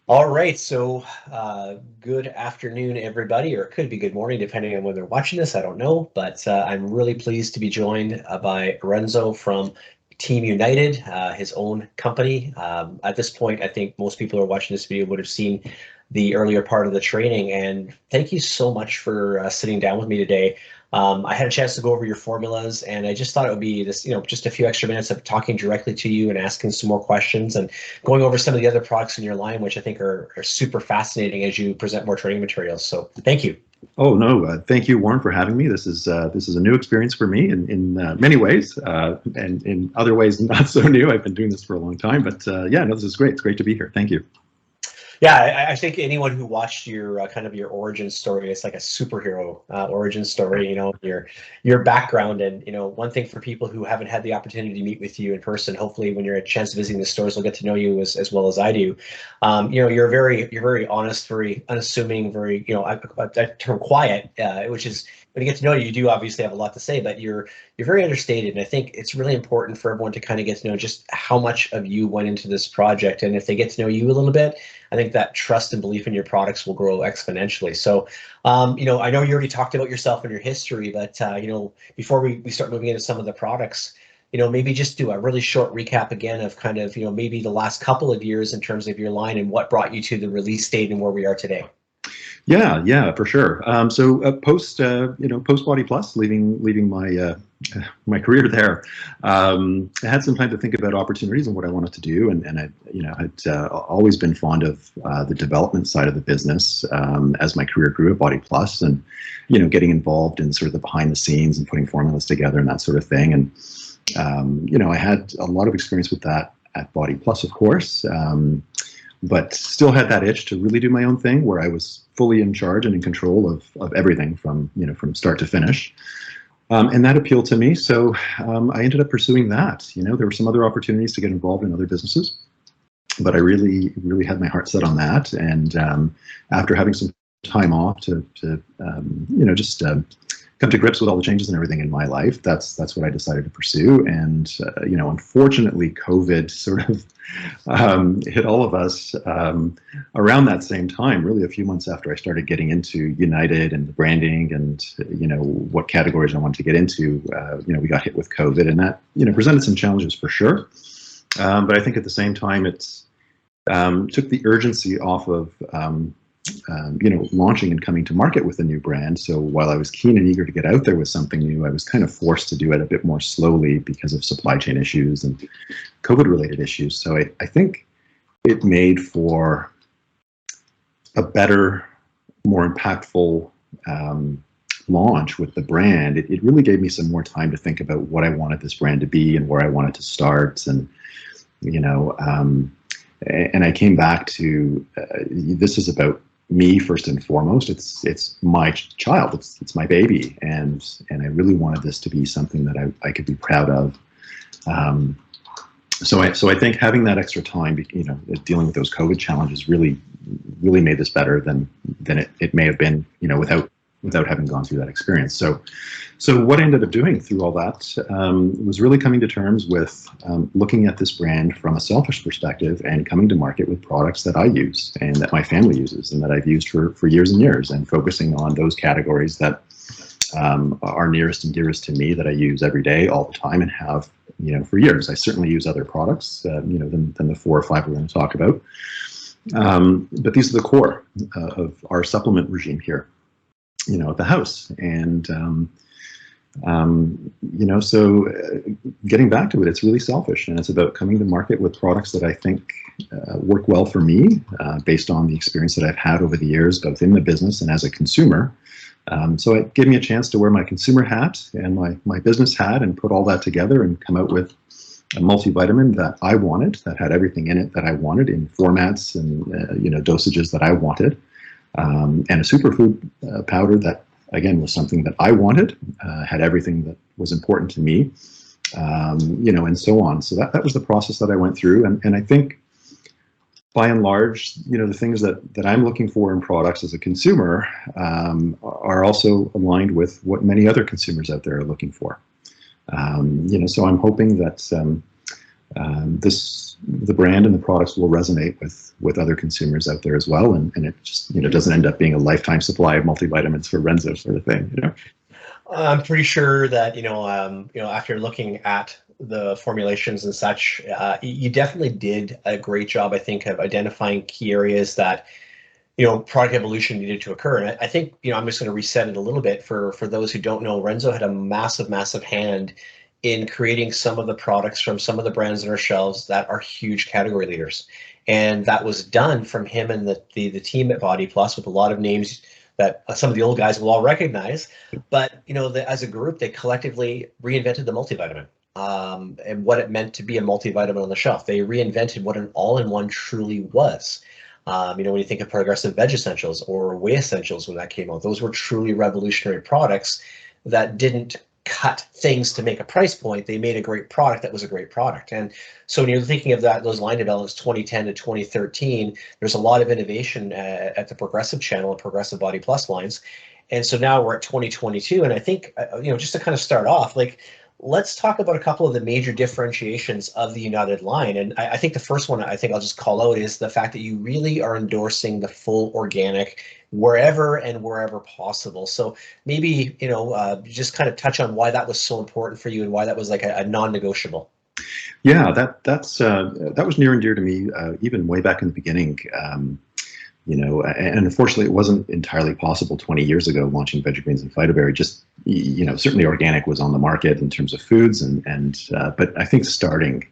All right, so good afternoon, everybody, or it could be good morning, depending on when they're watching this. I don't know, but I'm really pleased to be joined by Renzo from Team Younited, his own company. At this point, I think most people who are watching this video would have seen the earlier part of the training, and thank you so much for sitting down with me today. I had a chance to go over your formulas, and I just thought it would be this, just a few extra minutes of talking directly to you and asking some more questions and going over some of the other products in your line, which I think are super fascinating as you present more training materials. So thank you. Oh no, thank you, Warren, for having me. This is a new experience for me in many ways, and in other ways not so new. I've been doing this for a long time, but yeah, no, this is great. It's great to be here. Thank you. Yeah, I think anyone who watched your kind of your origin story, it's like a superhero origin story. Your background, and one thing for people who haven't had the opportunity to meet with you in person, hopefully when you're a chance visiting the stores, they'll get to know you as well as I do. You're very honest, very unassuming, very that term quiet, which is when you get to know you, you do obviously have a lot to say, but you're very understated, and I think it's really important for everyone to kind of get to know just how much of you went into this project, and if they get to know you a little bit, I think that trust and belief in your products will grow exponentially. So, I know you already talked about yourself and your history, but, before we start moving into some of the products, maybe just do a really short recap again of kind of, maybe the last couple of years in terms of your line and what brought you to the release date and where we are today. Yeah, for sure. So post Body Plus, leaving my career there, I had some time to think about opportunities and what I wanted to do, and I'd always been fond of the development side of the business as my career grew at Body Plus, and getting involved in sort of the behind the scenes and putting formulas together and that sort of thing, and I had a lot of experience with that at Body Plus, of course. But still had that itch to really do my own thing, where I was fully in charge and in control of everything from start to finish, and that appealed to me. So I ended up pursuing that. There were some other opportunities to get involved in other businesses, but I really had my heart set on that. And after having some time off to just come to grips with all the changes and everything in my life, that's what I decided to pursue. And unfortunately, COVID sort of hit all of us around that same time, really a few months after I started getting into Younited and the branding and what categories I wanted to get into. We got hit with COVID, and that presented some challenges for sure. But I think at the same time, it's took the urgency off of launching and coming to market with a new brand. So while I was keen and eager to get out there with something new, I was kind of forced to do it a bit more slowly because of supply chain issues and COVID-related issues. So I think it made for a better, more impactful launch with the brand. It really gave me some more time to think about what I wanted this brand to be and where I wanted to start. And and I came back to this is about me first and foremost. It's my child. It's my baby, and I really wanted this to be something that I could be proud of. So I think having that extra time, dealing with those COVID challenges, really made this better than it may have been, without having gone through that experience. So what I ended up doing through all that was really coming to terms with looking at this brand from a selfish perspective and coming to market with products that I use and that my family uses and that I've used for years and years, and focusing on those categories that are nearest and dearest to me, that I use every day, all the time, and have for years. I certainly use other products than the 4 or 5 we're going to talk about, but these are the core of our supplement regime here at the house. And so getting back to it, it's really selfish, and it's about coming to market with products that I think work well for me, based on the experience that I've had over the years, both in the business and as a consumer. So it gave me a chance to wear my consumer hat and my business hat and put all that together and come out with a multivitamin that I wanted, that had everything in it that I wanted, in formats and dosages that I wanted, and a superfood powder that, again, was something that I wanted, had everything that was important to me, and so on. So that was the process that I went through, and I think, by and large, the things that I'm looking for in products as a consumer are also aligned with what many other consumers out there are looking for. So I'm hoping that the brand and the products will resonate with other consumers out there as well, and it just doesn't end up being a lifetime supply of multivitamins for Renzo sort of thing. I'm pretty sure that after looking at the formulations and such, you definitely did a great job, I think, of identifying key areas that product evolution needed to occur. And I think I'm just going to reset it a little bit for those who don't know. Renzo had a massive hand in creating some of the products from some of the brands on our shelves that are huge category leaders, and that was done from him and the team at Body Plus with a lot of names that some of the old guys will all recognize. But as a group, they collectively reinvented the multivitamin, and what it meant to be a multivitamin on the shelf. They reinvented what an all-in-one truly was. When you think of Progressive Veg Essentials or Whey Essentials when that came out, those were truly revolutionary products that didn't cut things to make a price point. They made a great product that was a great product. And so when you're thinking of those line developments 2010 to 2013, there's a lot of innovation at the Progressive channel and Progressive Body Plus lines. And so now we're at 2022, and I think just to kind of start off, let's talk about a couple of the major differentiations of the Younited line. And I think the first one I think I'll just call out is the fact that you really are endorsing the full organic wherever possible. So maybe, just kind of touch on why that was so important for you and why that was like a non-negotiable. Yeah, that was near and dear to me, even way back in the beginning. And unfortunately, it wasn't entirely possible 20 years ago launching Veggie Greens and Phytoberry. Just, certainly organic was on the market in terms of foods, but I think starting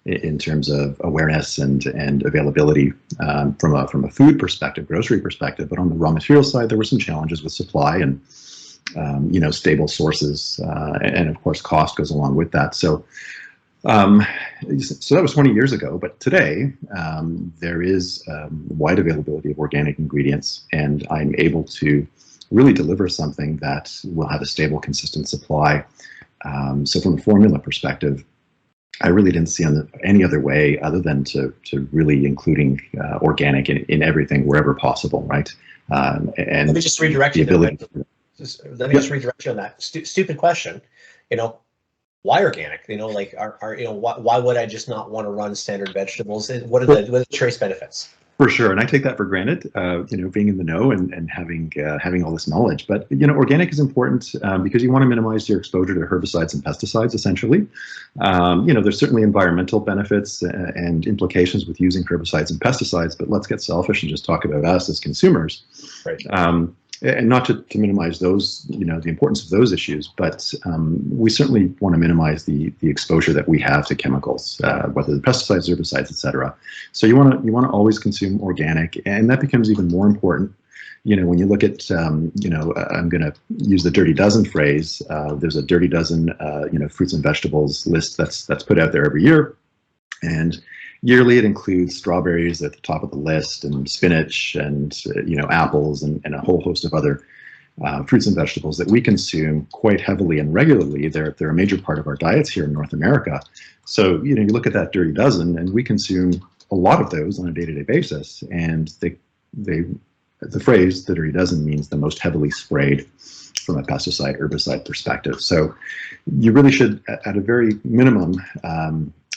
in terms of awareness and availability from a food perspective, grocery perspective, but on the raw material side, there were some challenges with supply and stable sources, and of course, cost goes along with that. So that was 20 years ago, but today there is wide availability of organic ingredients, and I'm able to really deliver something that will have a stable, consistent supply. So from a formula perspective, I really didn't see any other way other than to really including organic in everything wherever possible, right? And let me just redirect you. Let me just redirect you on that stupid question. Why organic? Why would I just not want to run standard vegetables? What are the trace benefits? For sure, and I take that for granted. Being in the know and having all this knowledge. But organic is important because you want to minimize your exposure to herbicides and pesticides. Essentially, there's certainly environmental benefits and implications with using herbicides and pesticides. But let's get selfish and just talk about us as consumers. Right. And not to minimize those, the importance of those issues, but we certainly want to minimize the exposure that we have to chemicals, whether the pesticides, herbicides, etc. So you want to always consume organic, and that becomes even more important. When you look at, I'm going to use the Dirty Dozen phrase. There's a Dirty Dozen, fruits and vegetables list that's put out there every year, and yearly, it includes strawberries at the top of the list, and spinach, and apples, and a whole host of other fruits and vegetables that we consume quite heavily and regularly. They're a major part of our diets here in North America. So you look at that Dirty Dozen, and we consume a lot of those on a day-to-day basis. And the phrase "the Dirty Dozen" means the most heavily sprayed from a pesticide herbicide perspective. So you really should, at a very minimum,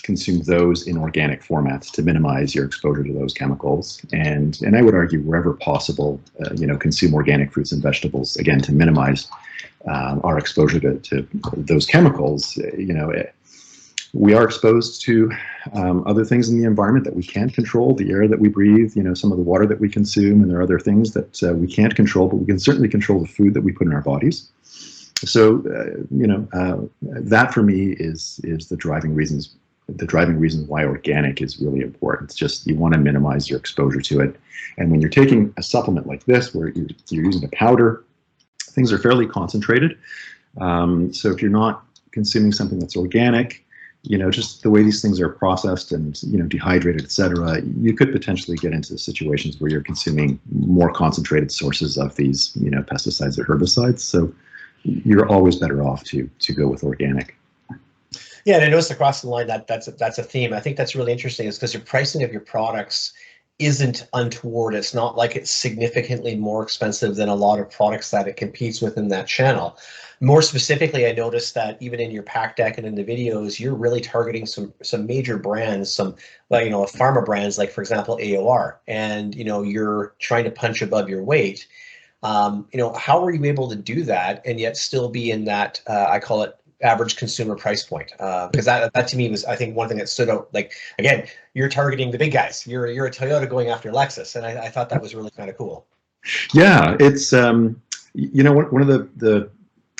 consume those in organic formats to minimize your exposure to those chemicals, and I would argue wherever possible, consume organic fruits and vegetables, again, to minimize our exposure to those chemicals. We are exposed to other things in the environment that we can't control, the air that we breathe, some of the water that we consume, and there are other things that we can't control, but we can certainly control the food that we put in our bodies. So that for me is the driving reason why organic is really important. It's just you want to minimize your exposure to it. And when you're taking a supplement like this, where you're using a powder, things are fairly concentrated. So if you're not consuming something that's organic, just the way these things are processed and dehydrated, etc., you could potentially get into situations where you're consuming more concentrated sources of these pesticides or herbicides. So you're always better off to go with organic. Yeah, and I noticed across the line that's a theme. I think that's really interesting, is because your pricing of your products isn't untoward. It's not like it's significantly more expensive than a lot of products that it competes with in that channel. More specifically, I noticed that even in your pack deck and in the videos, you're really targeting some major brands, some like, you know, pharma brands, like for example AOR, and you know, you're trying to punch above your weight. You know, how were you able to do that and yet still be in that I call it average consumer price point? Because that to me was, I think, one thing that stood out. Like again, you're targeting the big guys. You're a Toyota going after Lexus, and I thought that was really kind of cool. Yeah, it's you know, one of the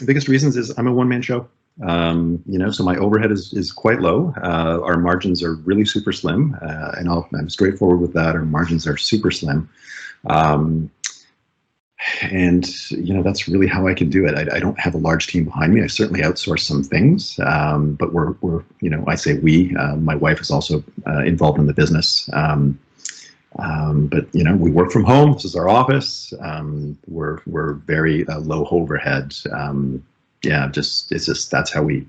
biggest reasons is I'm a one-man show. You know, so my overhead is quite low. Our margins are really super slim, and I'm straightforward with that. Our margins are super slim. And you know, that's really how I can do it. I don't have a large team behind me. I certainly outsource some things, but we're you know, I say we. My wife is also involved in the business. But you know, we work from home. This is our office. We're very low overhead. Yeah, it's just that's how we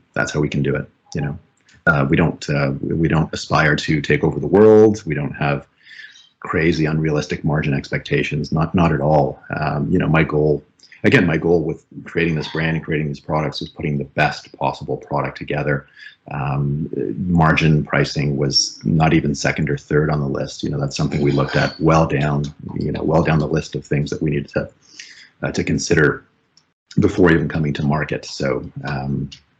can do it. You know, we don't aspire to take over the world. We don't have crazy unrealistic margin expectations. Not at all. You know, my goal with creating this brand and creating these products was putting the best possible product together. Margin pricing was not even second or third on the list. You know, that's something we looked at well down the list of things that we needed to consider before even coming to market. So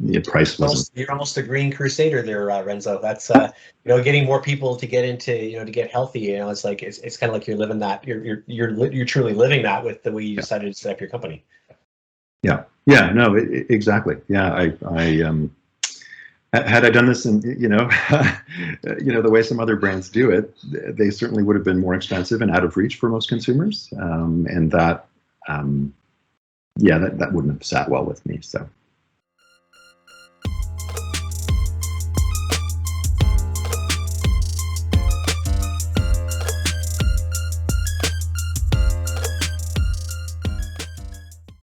the price wasn't. You're almost a green crusader there, Renzo. That's you know, getting more people to get into, you know, to get healthy. You know, it's like it's kind of like you're living that. You're truly living that with the way you decided to set up your company. Yeah. No, exactly. Yeah, I had I done this in, you know, you know, the way some other brands do it, they certainly would have been more expensive and out of reach for most consumers, and that, yeah, that wouldn't have sat well with me. So.